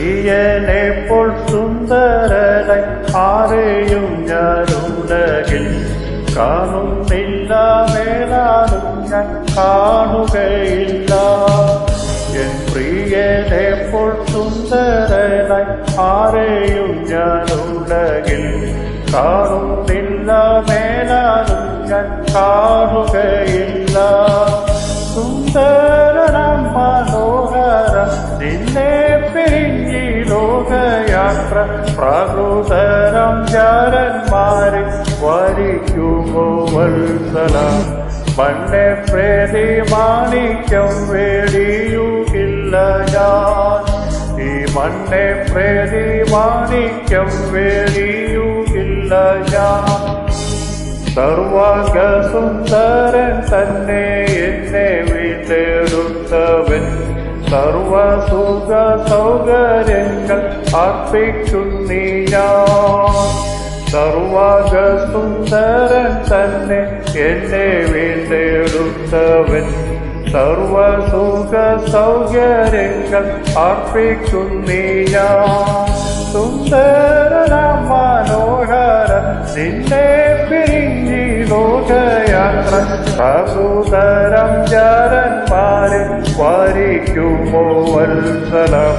പ്രിയനെപ്പോൾ സുന്ദരനായി ആരെയും ഞാനുലകിൽ കാണുന്നില്ല, മേലാലും ഞാൻ കാണുകയില്ല. എൻ പ്രിയനെപ്പോൾ സുന്ദരനായി ആരെയും ഞാനുലകിൽ കാണുന്നില്ല, മേലാലും ഞാൻ കാണുകയില്ല. സുന്ദരനം മനോഹരം നിന്നെ പിരിഞ്ഞി ലോകയാത്ര പ്രാകൃതരം ജാരന്മാരെ വരിക്കുമോ വത്സല. മണ്ണെ പ്രതി മാണിക്യം വേടിയുകില്ല ഞാൻ, ഈ മണ്ണെ പ്രതി മാണിക്യം വേടിയുകില്ല ഞാൻ. സർവാംഗ സുന്ദരൻ തന്നെ എന്നെ വീണ്ടെടുത്തവൻ, സർവസുഖ സൗകര്യങ്ങൾ അർപ്പിക്കുന്നീ ഞാൻ. സർവാംഗ സുന്ദരൻ തന്നെ എന്നെ വീണ്ടെടുത്തവൻ, സർവസുഖ സൗകര്യങ്ങൾ അർപ്പിക്കുന്നീ ഞാൻ. സുന്ദരനാം മനോഹരൻ നിന്നെ പിരിഞ്ഞി ലോകയാത്ര പ്രകൃതരം ജാരന്മാരെ വരിക്കുമോ വത്സലം.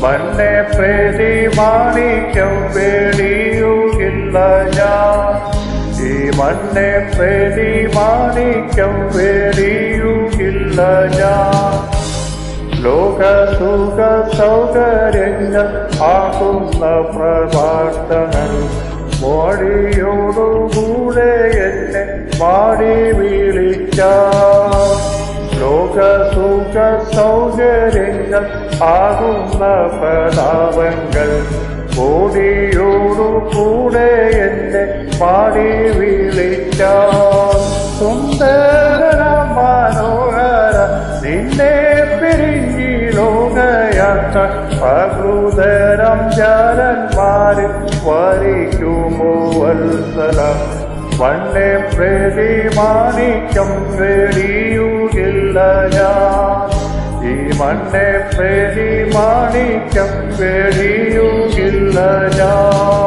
മണ്ണെ പ്രതി മാണിക്യം വേടിയുകില്ല ഞാൻ, ഈ മണ്ണെ പ്രതി മാണിക്യം വേടിയുകില്ല ഞാൻ. ലോകസുഖ സൗകര്യങ്ങൾ ആകുന്ന പ്രഭാഷണങ്ങൾ മോടിയോടുകൂടെ എന്നെ മാടി വിളിച്ച. ലോകസുഖ സൗകര്യങ്ങൾ ആകുന്ന പ്രതാപങ്ങൾ മോടിയോടുകൂടെ എന്നെ മാടി വിളിച്ച. സുന്ദര മനോഹര നിന്നെ പിരിഞ്ഞി ലോകയാത്ര പ്രകൃതരം ജാരന്മാരെ വരിക്കുമോ വത്സലം. മണ്ണെ പ്രതി മാണിക്യം വേടിയുകില്ല ഞാൻ, ഈ മണ്ണെ പ്രതി മാണിക്യം വേടിയുകില്ല ഞാൻ.